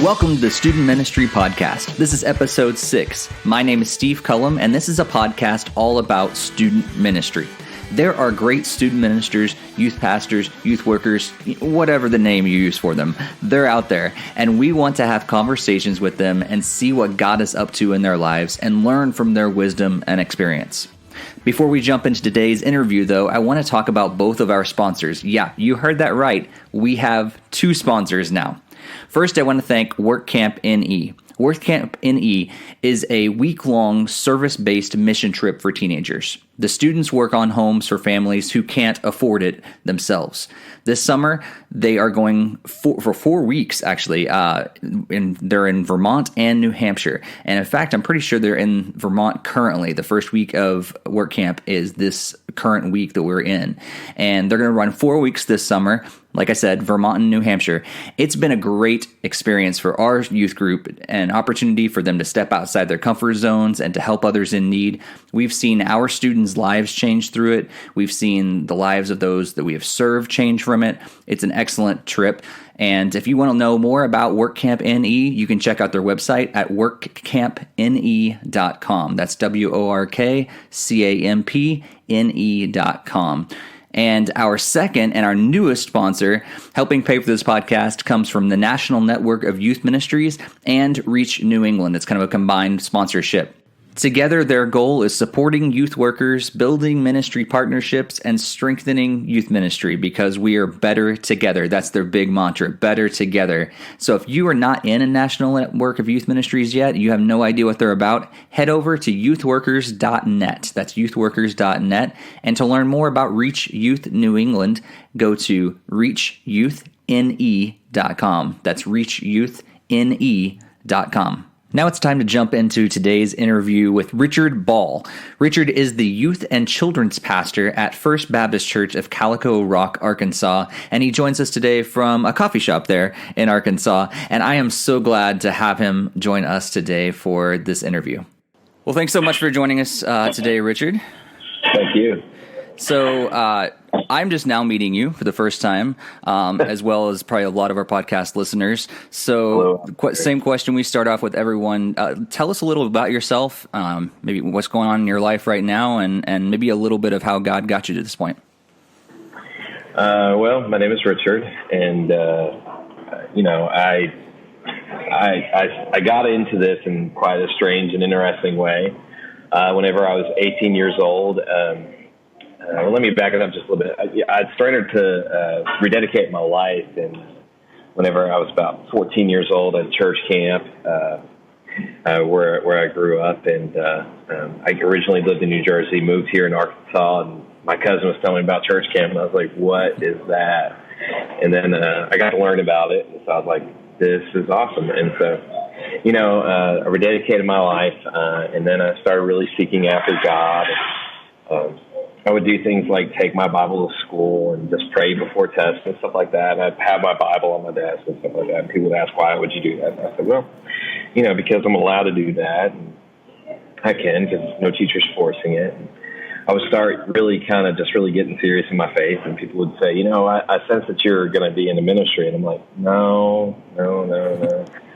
Welcome to the Student Ministry Podcast. This is episode 6. My name is Steve Cullum, and this is a podcast all about student ministry. There are great student ministers, youth pastors, youth workers, whatever the name you use for them. They're out there, and we want to have conversations with them and see what God is up to in their lives and learn from their wisdom and experience. Before we jump into today's interview, though, I want to talk about both of our sponsors. Yeah, you heard that right. We have 2 sponsors now. First, I want to thank WorkCamp NE. WorkCamp NE is a week-long service-based mission trip for teenagers. The students work on homes for families who can't afford it themselves. This summer, they are going for 4 weeks, actually. They're in Vermont and New Hampshire. And in fact, I'm pretty sure they're in Vermont currently. The first week of WorkCamp is this current week that we're in. And they're going to run 4 weeks this summer. Like I said, Vermont and New Hampshire. It's been a great experience for our youth group, an opportunity for them to step outside their comfort zones and to help others in need. We've seen our students' lives change through it. We've seen the lives of those that we have served change from it. It's an excellent trip. And if you want to know more about WorkCamp NE, you can check out their website at workcampne.com. That's WorkCampne.com. And our second and our newest sponsor, helping pay for this podcast, comes from the National Network of Youth Ministries and Reach New England. It's kind of a combined sponsorship. Together, their goal is supporting youth workers, building ministry partnerships, and strengthening youth ministry because we are better together. That's their big mantra, better together. So if you are not in a National Network of Youth Ministries yet, you have no idea what they're about, head over to youthworkers.net. That's youthworkers.net. And to learn more about Reach Youth New England, go to reachyouthne.com. That's reachyouthne.com. Now it's time to jump into today's interview with Richard Ball. Richard is the youth and children's pastor at First Baptist Church of Calico Rock, Arkansas, and he joins us today from a coffee shop there in Arkansas, and I am so glad to have him join us today for this interview. Well, thanks so much for joining us today, Richard. Thank you. So I'm just now meeting you for the first time, as well as probably a lot of our podcast listeners. So same question we start off with everyone. Tell us a little about yourself, maybe what's going on in your life right now, and maybe a little bit of how God got you to this point. Well, my name is Richard, and, I got into this in quite a strange and interesting way. Whenever I was 18 years old, well, let me back it up just a little bit. I'd started to rededicate my life, and whenever I was about 14 years old at church camp, where I grew up, and I originally lived in New Jersey, moved here in Arkansas, and my cousin was telling me about church camp, and I was like, "What is that?" And then I got to learn about it, and so I was like, "This is awesome." And so, I rededicated my life, and then I started really seeking after God. I would do things like take my Bible to school and just pray before tests and stuff like that. And I'd have my Bible on my desk and stuff like that. And people would ask, "Why would you do that?" And I said, "Well, because I'm allowed to do that. And I can, because no teacher's forcing it." And I would start really kind of just really getting serious in my faith. And people would say, I sense that you're going to be in the ministry. And I'm like, no.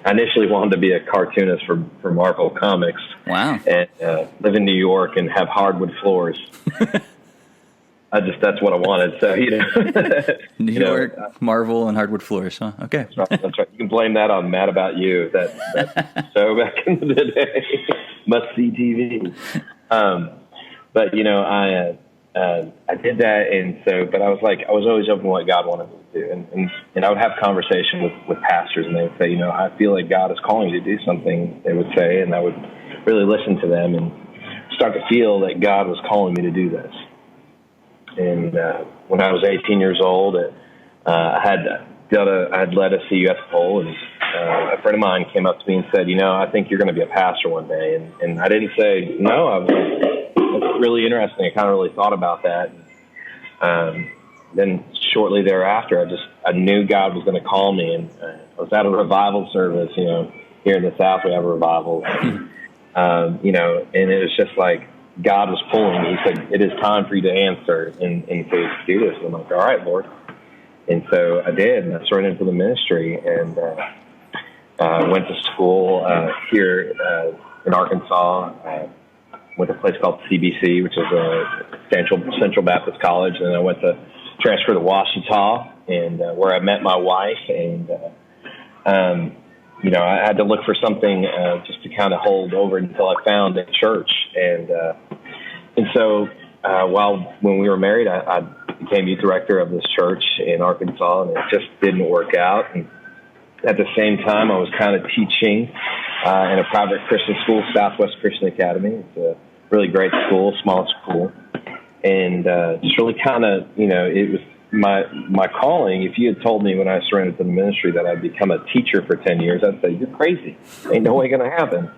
I initially wanted to be a cartoonist for Marvel Comics. Wow. And live in New York and have hardwood floors. That's what I wanted. So, New York, Marvel, and hardwood floors, huh? Okay. That's right. You can blame that on Mad About You, that show back in the day. Must-see TV. But, I did that, and so, but I was always open to what God wanted me to do. And I would have conversation with pastors, and they would say, I feel like God is calling you to do something, they would say, and I would really listen to them and start to feel that God was calling me to do this. And when I was 18 years old, I had led a CUF poll, and a friend of mine came up to me and said, I think you're going to be a pastor one day. And I didn't say no. I was like, that's really interesting. I kind of really thought about that. Then shortly thereafter, I knew God was going to call me, and I was at a revival service. Here in the South, we have a revival. And it was just like God was pulling me. He said, "It is time for you to answer and to do this." And I'm like, "All right, Lord." And so I did, and I started into the ministry. And Went to school here in Arkansas. Went to a place called CBC, which is a Central Baptist College, and then I went to transfer to Ouachita, and where I met my wife. And I had to look for something just to kind of hold over until I found a church. And so when we were married, I became youth director of this church in Arkansas, and it just didn't work out. And at the same time, I was kind of teaching in a private Christian school, Southwest Christian Academy. It's a really great school, small school. And just really kind of, it was my calling. If you had told me when I surrendered to the ministry that I'd become a teacher for 10 years, I'd say, you're crazy. Ain't no way going to happen.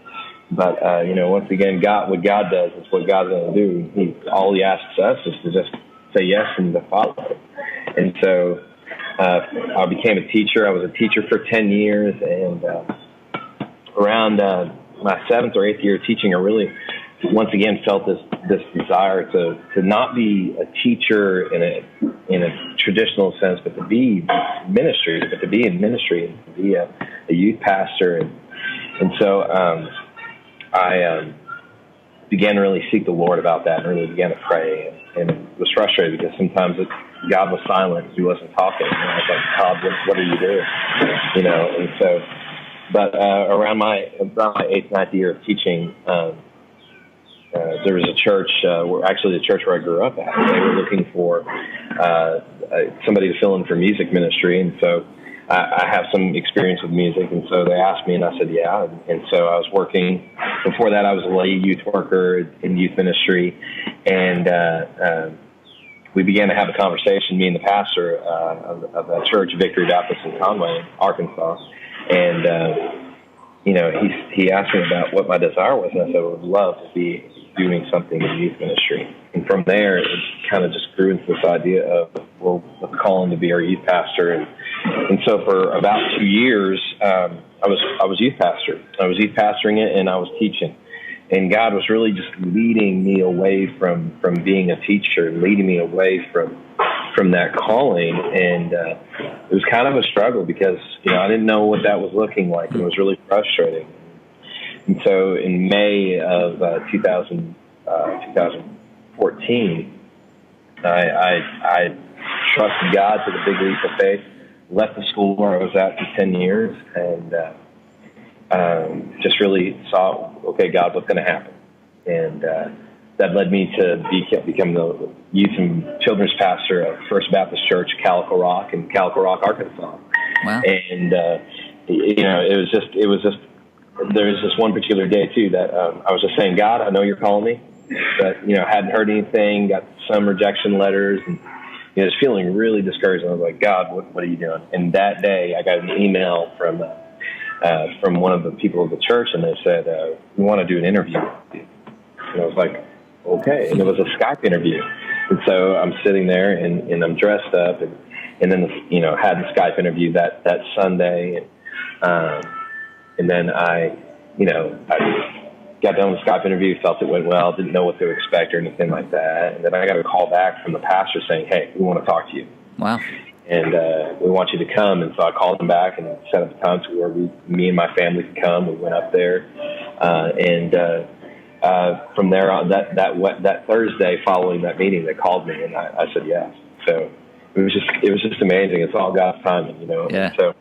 But, once again, what God does is what God's going to do. All he asks us is to just say yes and to follow. And so I became a teacher. I was a teacher for 10 years. And around my 7th or 8th year of teaching, I really once again felt this desire to not be a teacher in a traditional sense, but to be ministry, but to be in ministry, and to be a youth pastor. And so I began to really seek the Lord about that, and really began to pray, and it was frustrated because sometimes God was silent. He wasn't talking. And I was like, God, what are you doing? And so, but around my 8th, 9th year of teaching, there was a church, the church where I grew up at. They were looking for somebody to fill in for music ministry, and so I have some experience with music, and so they asked me, and I said, yeah. And so I was working. Before that, I was a lay youth worker in youth ministry, and we began to have a conversation, me and the pastor of that church, Victory Baptist in Conway, Arkansas, and he asked me about what my desire was, and I said, I would love to be doing something in youth ministry. And from there, it kind of just grew into this idea of, well, let's call him to be our youth pastor. And so for about 2 years, I was youth pastor. I was youth pastoring it, and I was teaching. And God was really just leading me away from being a teacher, leading me away from that calling. And it was kind of a struggle because, I didn't know what that was looking like, and it was really frustrating. And so in May of 2014, I trusted God to the big leap of faith, left the school where I was at for 10 years, and just really saw, okay, God, what's going to happen? And that led me to become the youth and children's pastor at First Baptist Church, Calico Rock, in Calico Rock, Arkansas. Wow. And, it was just, there was this one particular day, too, that I was just saying, God, I know you're calling me, but, hadn't heard anything, got some rejection letters, and, just feeling really discouraged. And I was like, God, what are you doing? And that day, I got an email from one of the people of the church, and they said, we want to do an interview with you. And I was like, okay. And it was a Skype interview. And so I'm sitting there, and I'm dressed up, and then, had the Skype interview that Sunday, and then I got done with the Skype interview, felt it went well, didn't know what to expect or anything like that. And then I got a call back from the pastor saying, hey, we want to talk to you. Wow. And we want you to come. And so I called him back and set up a time to where me and my family could come. We went up there. From there on, that Thursday following that meeting, they called me, and I said yes. So it was just amazing. It's all God's timing, Yeah. And so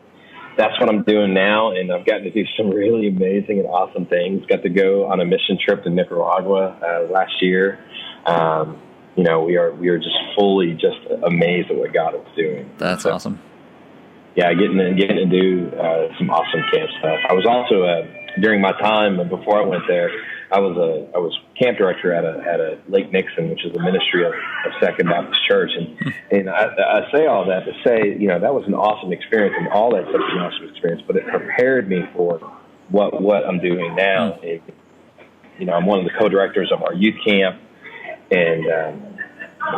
that's what I'm doing now, and I've gotten to do some really amazing and awesome things. Got to go on a mission trip to Nicaragua last year. We are just fully amazed at what God is doing. That's awesome. Yeah, getting to do some awesome camp stuff. I was also during my time before I went there, I was camp director at a Lake Nixon, which is a ministry of Second Baptist Church, and I say all that to say, that was an awesome experience, and all that stuff was an awesome experience, but it prepared me for what I'm doing now. I'm one of the co-directors of our youth camp, and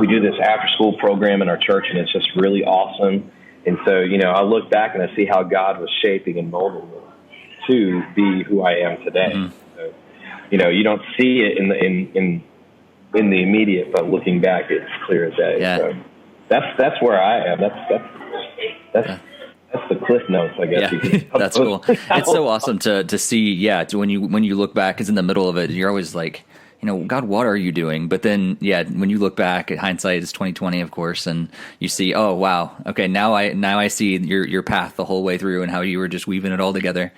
we do this after-school program in our church, and it's just really awesome. And so, I look back and I see how God was shaping and molding me to be who I am today. Mm-hmm. So, you don't see it in the immediate, but looking back, it's clear as day. Yeah. So that's where I am. That's That's the cliff notes, I guess. Yeah, that's cool. It's so awesome to see. Yeah, when you look back, it's in the middle of it. You're always like, God, what are you doing? But then, yeah, when you look back, at hindsight is 2020, of course, and you see, oh wow, okay, now I see your path the whole way through and how you were just weaving it all together.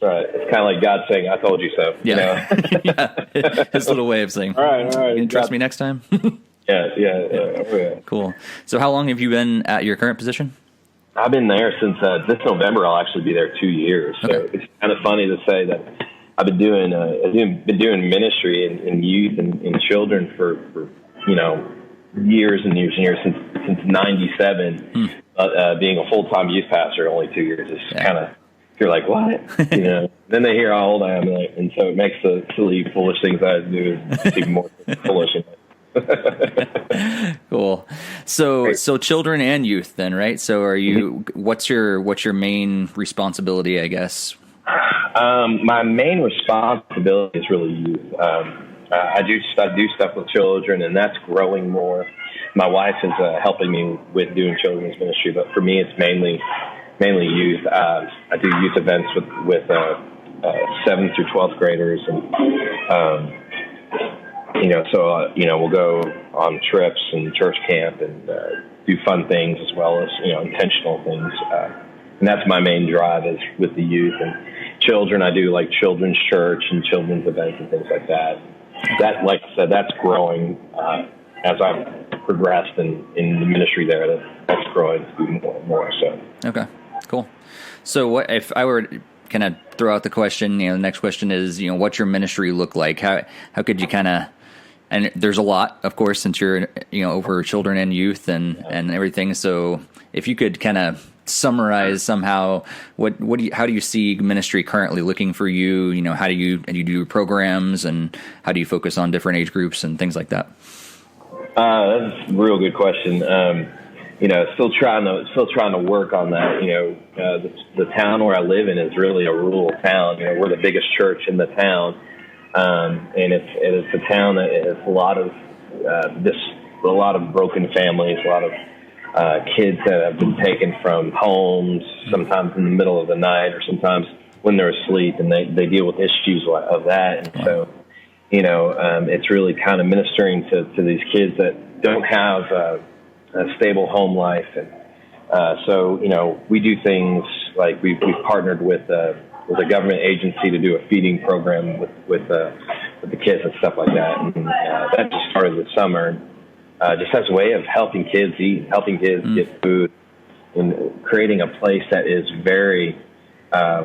Right. It's kind of like God saying, "I told you so." Yeah, yeah. His little way of saying, all right, you can trust me next time. Yeah. Cool. So, how long have you been at your current position? I've been there since this November. I'll actually be there 2 years. So Okay. it's kind of funny to say that I've been doing ministry in youth and in children for years and years and years since '97. Being a full-time youth pastor only 2 years is kind of, you're like, what? Then they hear how old I am, and so it makes the silly, foolish things I do even more foolish. Cool. So children and youth then, right? So are you, what's your main responsibility, I guess? My main responsibility is really youth. I do stuff with children, and that's growing more. My wife is helping me with doing children's ministry, but for me, it's mainly youth. I do youth events with 7th through 12th graders, and we'll go on trips and church camp and do fun things as well as intentional things. And that's my main drive is with the youth and children. I do like children's church and children's events and things like that. That, like I said, that's growing as I've progressed in the ministry there. That's growing more and more. So okay, cool. So what if I were to kind of throw out the question? The next question is, what's your ministry look like? How could you kind of, and there's a lot, of course, since you're over children and youth and everything. So if you could kind of summarize somehow how do you see ministry currently looking for you? How do you do programs, and how do you focus on different age groups and things like that? That's a real good question. Still trying to work on that. The town where I live in is really a rural town. We're the biggest church in the town. And it's a town that has a lot of broken families, a lot of kids that have been taken from homes, sometimes in the middle of the night or sometimes when they're asleep, and they deal with issues of that. And so, it's really kind of ministering to these kids that don't have a stable home life. And so we do things like we've partnered with a government agency to do a feeding program with the kids and stuff like that. And that just started this summer, just as a way of helping kids eat, helping kids get food, and creating a place that is very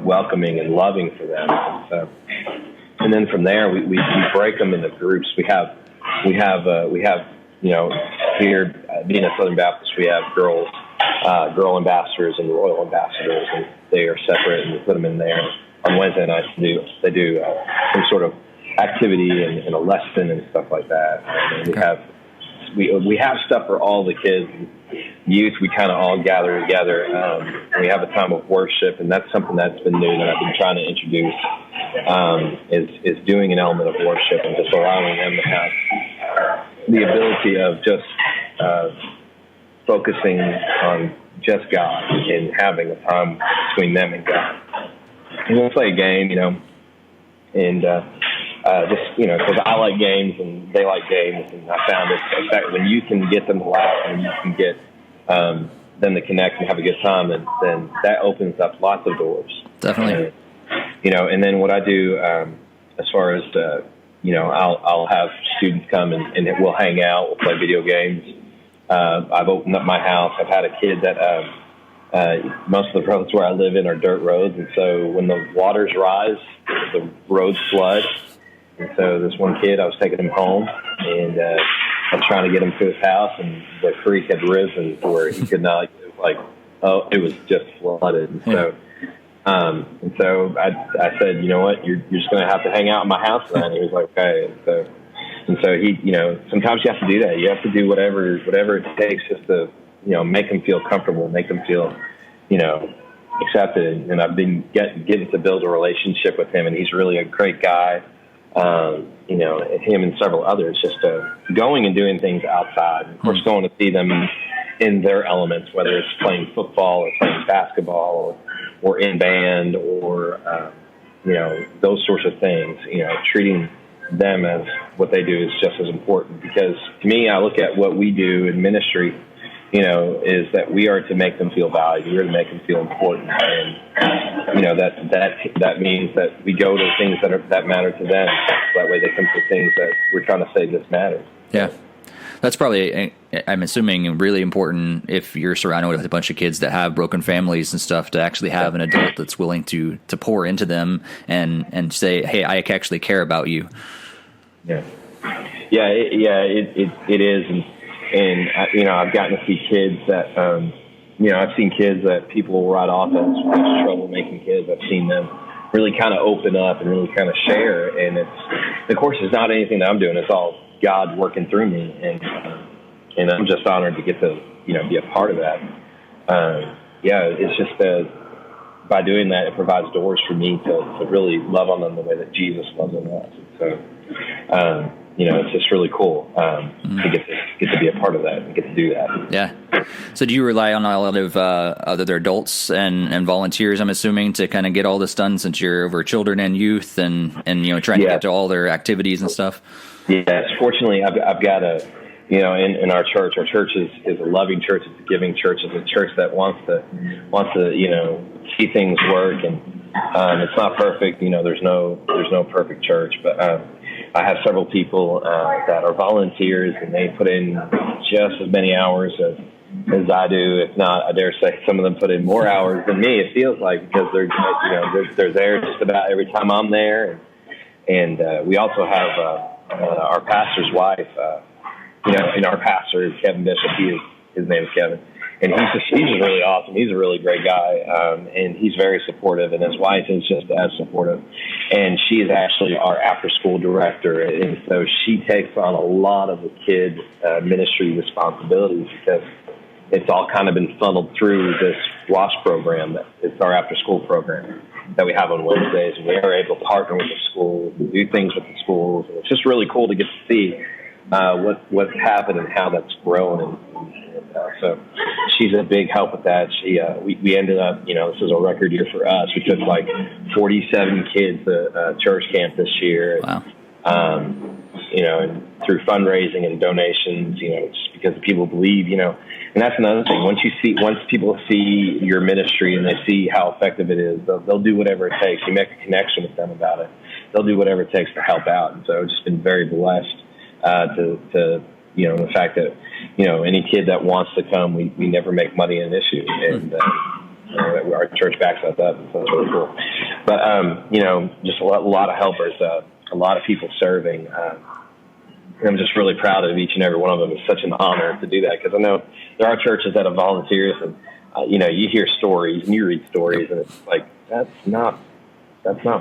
welcoming and loving for them. And then from there, we break them into groups. We have here being a Southern Baptist, we have girl ambassadors and royal ambassadors, and they are separate, and we put them in there on Wednesday nights. They do some sort of activity and a lesson and stuff like that. And we have stuff for all the kids, youth. We kind of all gather together. We have a time of worship, and that's something that's been new that I've been trying to introduce. Is doing an element of worship and just allowing them to have the ability of just focusing on just God and having a time between them and God. And we'll play a game, and because I like games and they like games, and I found that when you can get them to laugh and you can get them to connect and have a good time, then that opens up lots of doors. Definitely. And then what I do as far as I'll have students come and we'll hang out, we'll play video games. I've opened up my house. I've had a kid that most of the roads where I live in are dirt roads, and so when the waters rise, the roads flood. And so this one kid, I was taking him home, and I was trying to get him to his house, and the creek had risen to where he could not. It was just flooded. And so I said, you know what, you're just going to have to hang out in my house then. And he was like, okay. And so he, sometimes you have to do that. You have to do whatever it takes just to, make them feel comfortable, make them feel, accepted. And I've been getting to build a relationship with him, and he's really a great guy. Him and several others, just going and doing things outside. Of course, going to see them in their elements, whether it's playing football or playing basketball or in band or, those sorts of things, treating them as what they do is just as important. Because to me, I look at what we do in ministry, is that we are to make them feel valued. We are to make them feel important. And, that means that we go to things that matter to them. That way they come to things that we're trying to say this matters. Yeah. That's probably, I'm assuming, really important if you're surrounded with a bunch of kids that have broken families and stuff, to actually have an adult that's willing to pour into them and say, hey, I actually care about you. Yeah. It is. And I've gotten to see kids that, I've seen kids that people will write off as troublemaking kids. I've seen them really kind of open up and really kind of share. And of course, it's not anything that I'm doing. It's all God working through me. And I'm just honored to get to, be a part of that. It's just by doing that, it provides doors for me to really love on them the way that Jesus loves on us. So, it's just really cool to get to be a part of that and get to do that. Yeah. So do you rely on a lot of other adults and volunteers, I'm assuming, to kind of get all this done, since you're over children and youth and trying to get to all their activities and stuff? Yes. Fortunately, I've got in our church is a loving church. It's a giving church. It's a church that wants to see things work. And it's not perfect. There's no perfect church, but I have several people that are volunteers, and they put in just as many hours as I do. If not, I dare say some of them put in more hours than me. It feels like, because they're there just about every time I'm there. And we also have our pastor's wife. Our pastor, Kevin Bishop. His name is Kevin. And he's really awesome. He's a really great guy, and he's very supportive. And his wife is just as supportive. And she is actually our after-school director, and so she takes on a lot of the kids' ministry responsibilities, because it's all kind of been funneled through this WASH program. It's our after-school program that we have on Wednesdays, and we are able to partner with the schools and do things with the schools. And it's just really cool to get to see what's happened and how that's grown. So she's a big help with that. We ended up, this is a record year for us. We took like 47 kids to church camp this year. Wow. And through fundraising and donations, just because people believe, and that's another thing. Once people see your ministry and they see how effective it is, they'll do whatever it takes. You make a connection with them about it. They'll do whatever it takes to help out. And so I've just been very blessed to the fact that, any kid that wants to come, we never make money an issue. And our church backs us up, and so it's really cool. But, just a lot of helpers, a lot of people serving. I'm just really proud of each and every one of them. It's such an honor to do that, because I know there are churches that have volunteers, and, you hear stories and you read stories, and it's like, that's not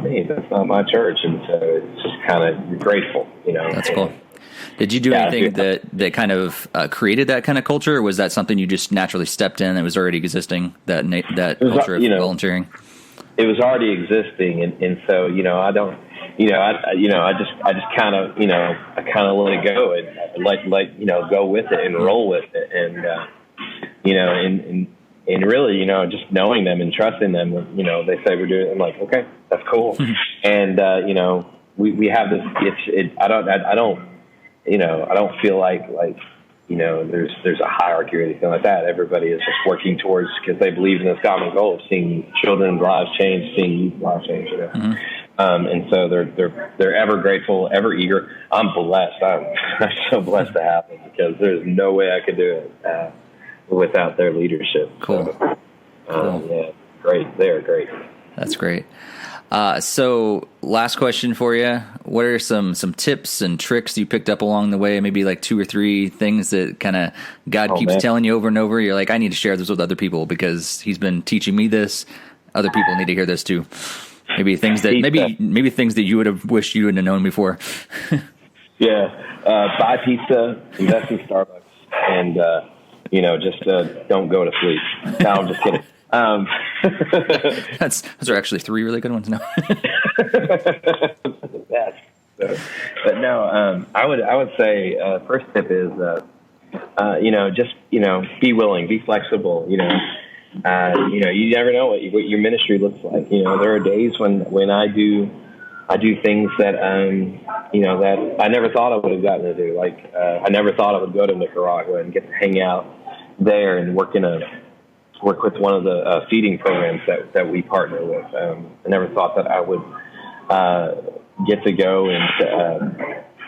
me. That's not my church. And so it's just kind of, you're grateful, That's cool. Did you do anything that kind of created that kind of culture, or was that something you just naturally stepped in that was already existing, that culture of volunteering? It was already existing, and so I don't, I just kind of, I kind of let it go and go with it and roll with it, and and really, just knowing them and trusting them. They say we're doing it. I'm like, okay, that's cool, and we have this. I don't feel like there's a hierarchy or anything like that. Everybody is just working towards, because they believe in this common goal of seeing children's lives change, seeing youth lives change. Mm-hmm. And so they're ever grateful, ever eager. I'm blessed. I'm so blessed to have them, because there's no way I could do it without their leadership. Cool. So, yeah, great. They are great. That's great. So last question for you. What are some tips and tricks you picked up along the way? Maybe like 2 or 3 things that kind of God keeps telling you over and over. You're like, I need to share this with other people, because he's been teaching me this. Other people need to hear this too. Maybe things that maybe things that you would have wished you would have known before. Buy pizza, invest in Starbucks, and just don't go to sleep. No, I'm just kidding. Those are actually 3 really good ones. No. The best. But no, I would say first tip is just, be willing, be flexible, you never know what your ministry looks like. There are days when I do things that, that I never thought I would have gotten to do. Like, I never thought I would go to Nicaragua and get to hang out there and work with one of the feeding programs that we partner with. I never thought that I would get to go and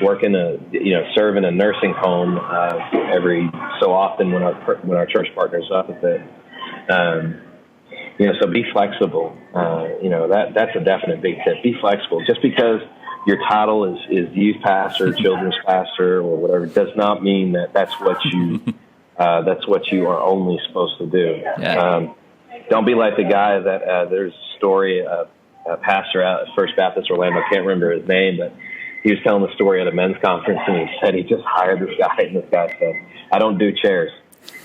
work serve in a nursing home every so often when our church partners up with it. So be flexible. That's a definite big tip. Be flexible. Just because your title is youth pastor, children's pastor, or whatever, does not mean that that's what you are only supposed to do. Yeah. Don't be like the guy that there's a story of a pastor out at First Baptist Orlando. I can't remember his name, but he was telling the story at a men's conference, and he said he just hired this guy, and this guy said, "I don't do chairs."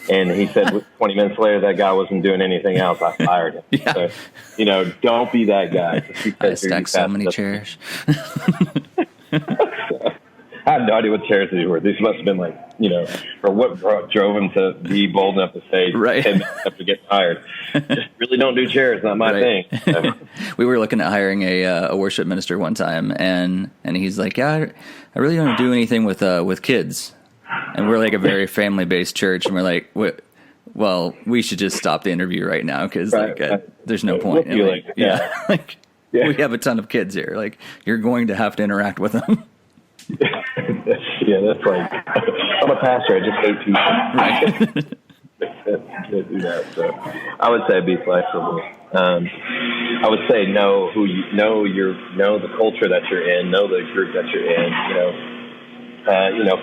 And he said 20 minutes later, that guy wasn't doing anything else. I fired him. Yeah. So, don't be that guy. I stacked so many chairs. I have no idea what chairs these were. These must have been like, or what drove him to be bold enough to say 10 minutes after getting hired. Just really don't do chairs. Not my thing. We were looking at hiring a worship minister one time, and he's like, "Yeah, I really don't do anything with kids." And we're like a very family-based church, and we're like, well, we should just stop the interview right now because there's no point. We have a ton of kids here. Like, you're going to have to interact with them. That's like, I'm a pastor. I just hate people. Right. Can't do that. So I would say be flexible. I would say know the culture that you're in, know the group that you're in.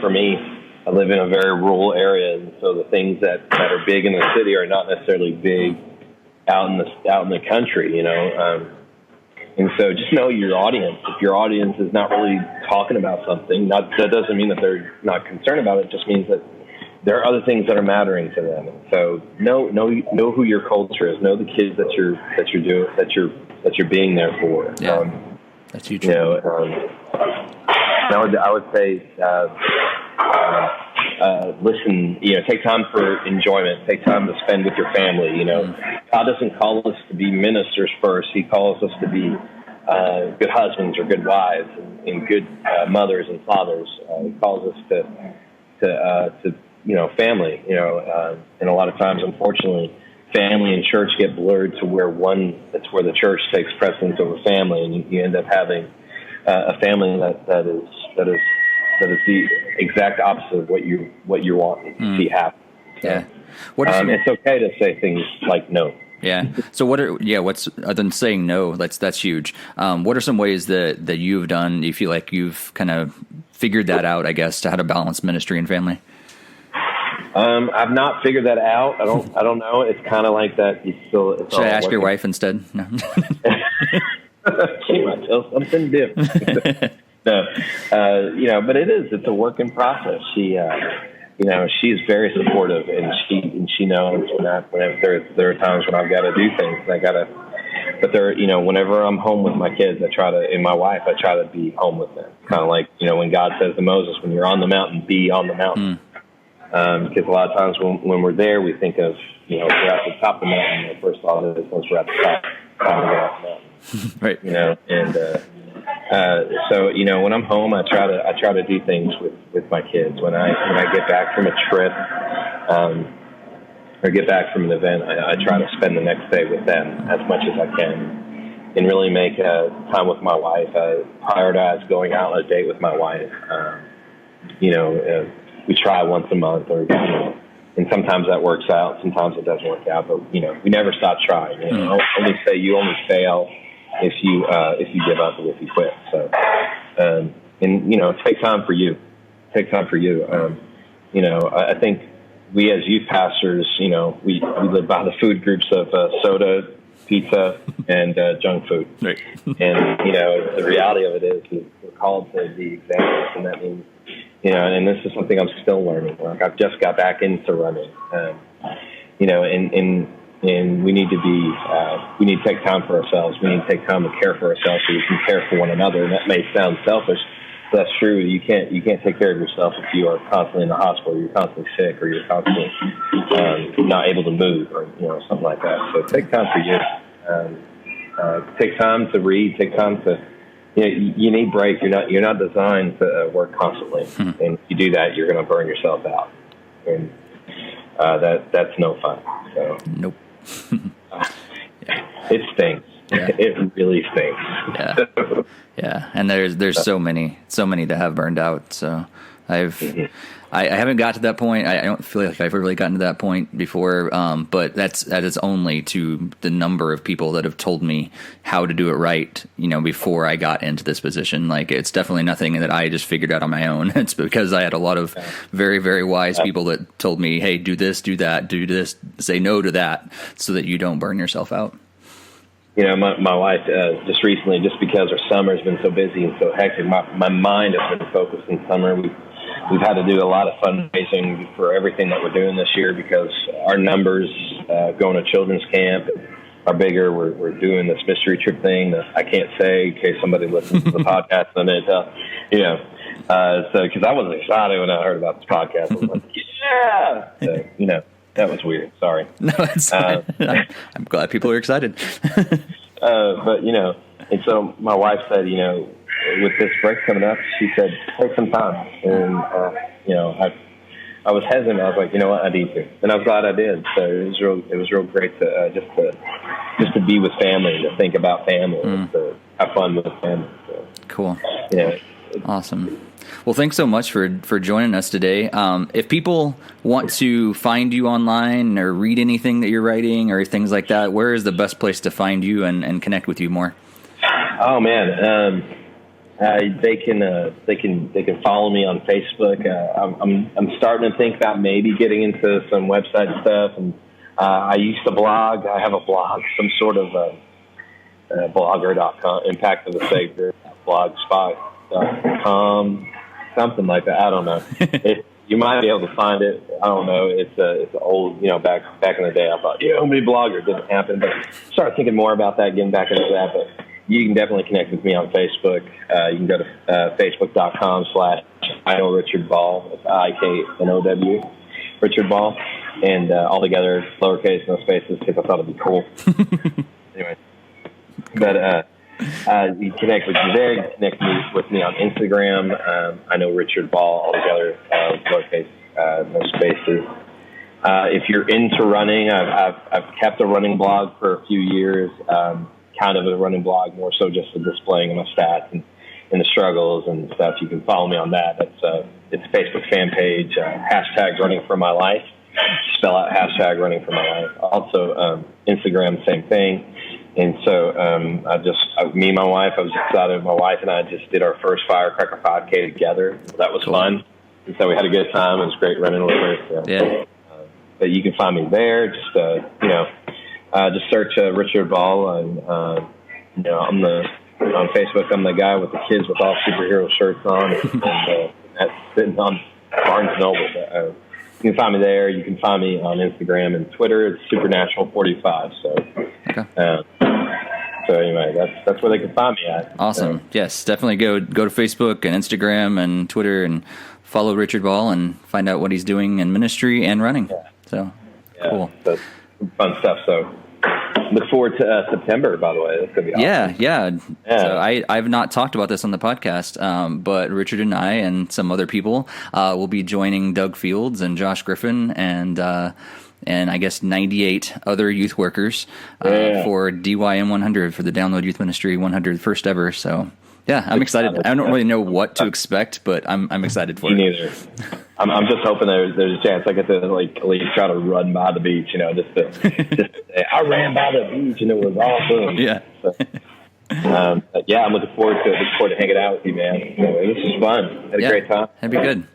For me, I live in a very rural area, and so the things that are big in the city are not necessarily big out in the country. And so just know your audience. If your audience is not really talking about something, that doesn't mean that they're not concerned about it. It just means that there are other things that are mattering to them. And so know who your culture is. Know the kids that you're being there for. Yeah, that's huge. I would say listen. Take time for enjoyment. Take time to spend with your family. God doesn't call us to be ministers first. He calls us to be good husbands or good wives and good mothers and fathers. He calls us to family. And a lot of times, unfortunately, family and church get blurred to where that's where the church takes precedence over family, and you end up having a family that is the exact opposite of what you want to see happen. So, yeah. It's okay to say things like no. Yeah. So what's other than saying no? That's huge. What are some ways that you've done? You feel like you've kind of figured that out, I guess, to how to balance ministry and family? I've not figured that out. I don't know. It's kind of like that. Should I ask your wife instead? No. She might tell something different. No, but it's a work in process. She's very supportive, and she knows when there are times when I've got to do things. But whenever I'm home with my kids, I try to be home with them. Kind of like, when God says to Moses, when you're on the mountain, be on the mountain. Because a lot of times when we're there, we think of, we're at the top of the mountain. The first thought is, once we're at the top, time to get off the mountain. Right. So when I'm home, I try to do things with my kids. When I get back from a trip, or get back from an event, I try to spend the next day with them as much as I can, and really make time with my wife. I prioritize going out on a date with my wife. We try once a month, and sometimes that works out. Sometimes it doesn't work out, but we never stop trying. You only fail if you give up or if you quit. So, take time for you. Take time for you. I think we as youth pastors, we live by the food groups of soda, pizza, and junk food. Right. And the reality of it is we're called to be examples, and that means. And this is something I'm still learning. Like, I've just got back into running, and we need to take time for ourselves. We need to take time to care for ourselves so we can care for one another. And that may sound selfish, that's true. You can't take care of yourself if you are constantly in the hospital, you're constantly sick, or you're constantly not able to move, or something like that. So take time for you. Take time to read. Take time to you need break. You're not designed to work constantly, and if you do that, you're going to burn yourself out, and that's no fun. So nope. It stinks. Yeah. It really stinks. Yeah. Yeah. And there's so many that have burned out. So I haven't got to that point. I don't feel like I've really gotten to that point before. But that is only to the number of people that have told me how to do it right, before I got into this position. Like, it's definitely nothing that I just figured out on my own. It's because I had a lot of very, very wise people that told me, hey, do this, do that, do this, say no to that, so that you don't burn yourself out. My wife, just recently, just because our summer's been so busy and so hectic, my mind has been focused in summer. We've had to do a lot of fundraising for everything that we're doing this year because our numbers going to children's camp are bigger. We're doing this mystery trip thing that I can't say in case somebody listens to the podcast and it, so because I was excited when I heard about this podcast. I was like, yeah, so, that was weird. Sorry. No, it's I'm glad people are excited. But and so my wife said, with this break coming up, she said, take some time. And I was hesitant. I was like, you know what, I need to, and I was glad I did. So it was real great to just to be with family, to think about family, to have fun with family. So, cool. Awesome. Well, thanks so much for joining us today. If people want to find you online or read anything that you're writing or things like that, where is the best place to find you and connect with you more? Oh man, they can follow me on Facebook. I'm starting to think about maybe getting into some website stuff, and I used to blog. I have a blog, some sort of blogger.com, Impact of the Savior, blogspot.com. Something like that. I don't know. You might be able to find it. I don't know. It's old. Back in the day, I thought, I'm a blogger. It didn't happen. But started thinking more about that, getting back into that. But you can definitely connect with me on Facebook. You can go to facebook.com/I know Richard Ball. It's IKNOW, Richard Ball, and all together, lowercase, no spaces, because I thought it'd be cool. Anyway, but. You can connect with me there. You can connect with me on Instagram. I know Richard Ball, all together, lowercase, no spaces. If you're into running, I've kept a running blog for a few years, kind of a running blog, more so just a displaying my stats and the struggles and stuff. You can follow me on that. It's a Facebook fan page, hashtag running for my life. Spell out hashtag running for my life. Also, Instagram, same thing. And so me and my wife, I was excited. My wife and I just did our first Firecracker 5K together. That was fun. And so we had a good time. It was great running with her. So. Yeah. But you can find me there. Just just search Richard Ball, and I'm on Facebook. I'm the guy with the kids with all superhero shirts on, and that's sitting on Barnes & Noble. You can find me there. You can find me on Instagram and Twitter. It's Supernatural45. So, so anyway, that's where they can find me at. Awesome. Yes, definitely go to Facebook and Instagram and Twitter and follow Richard Ball and find out what he's doing in ministry and running. Yeah. So cool. That's fun stuff. So look forward to September, by the way. That's going to be awesome. Yeah. So I've not talked about this on the podcast, but Richard and I and some other people will be joining Doug Fields and Josh Griffin and I guess 98 other youth workers for DYM 100, for the Download Youth Ministry 100, first ever. So yeah, I'm excited. I don't really know what to expect, but I'm excited for it. Me neither. I'm just hoping there's a chance I get to at least try to run by the beach, just to say, I ran by the beach and it was awesome. Yeah. So, I'm looking forward to hanging out with you, man. This is fun. Had a great time. That'd be good.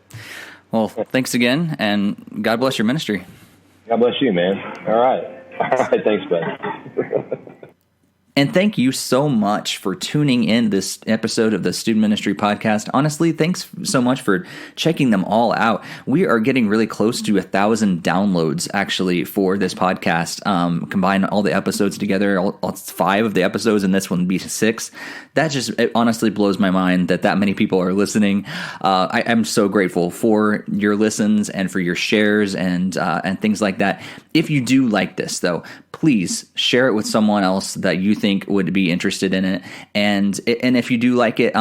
Well, thanks again, and God bless your ministry. God bless you, man. All right. Thanks, bud. And thank you so much for tuning in this episode of the Student Ministry Podcast. Honestly, thanks so much for checking them all out. We are getting really close to 1,000 downloads actually for this podcast. Combine all the episodes together, all 5 of the episodes, and this one be 6. It honestly blows my mind that many people are listening. I'm so grateful for your listens and for your shares and things like that. If you do like this, though, please share it with someone else that you think would be interested in it. And if you do like it,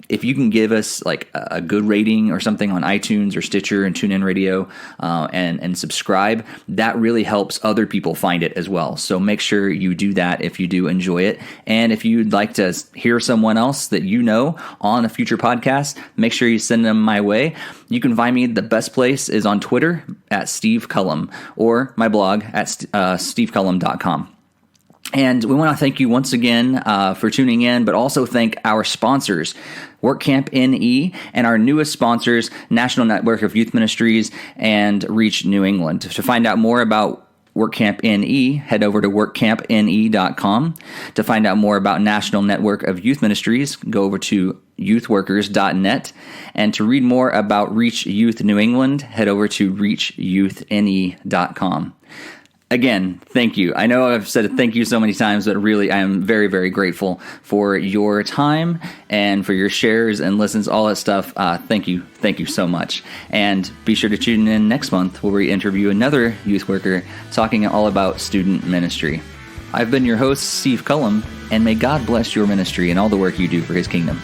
if you can give us like a good rating or something on iTunes or Stitcher and TuneIn Radio, and subscribe, that really helps other people find it as well. So make sure you do that if you do enjoy it. And if you'd like to hear someone else that you know on a future podcast, make sure you send them my way. You can find me. The best place is on Twitter at Steve Cullum, or my blog at stevecullum.com. And we want to thank you once again for tuning in, but also thank our sponsors, WorkCamp NE, and our newest sponsors, National Network of Youth Ministries and Reach New England. To find out more about WorkCamp NE, head over to workcampne.com. To find out more about National Network of Youth Ministries, go over to youthworkers.net. And to read more about Reach Youth New England, head over to reachyouthne.com. Again, thank you. I know I've said thank you so many times, but really I am very, very grateful for your time and for your shares and listens, all that stuff. Thank you. Thank you so much. And be sure to tune in next month where we interview another youth worker talking all about student ministry. I've been your host, Steve Cullum, and may God bless your ministry and all the work you do for his kingdom.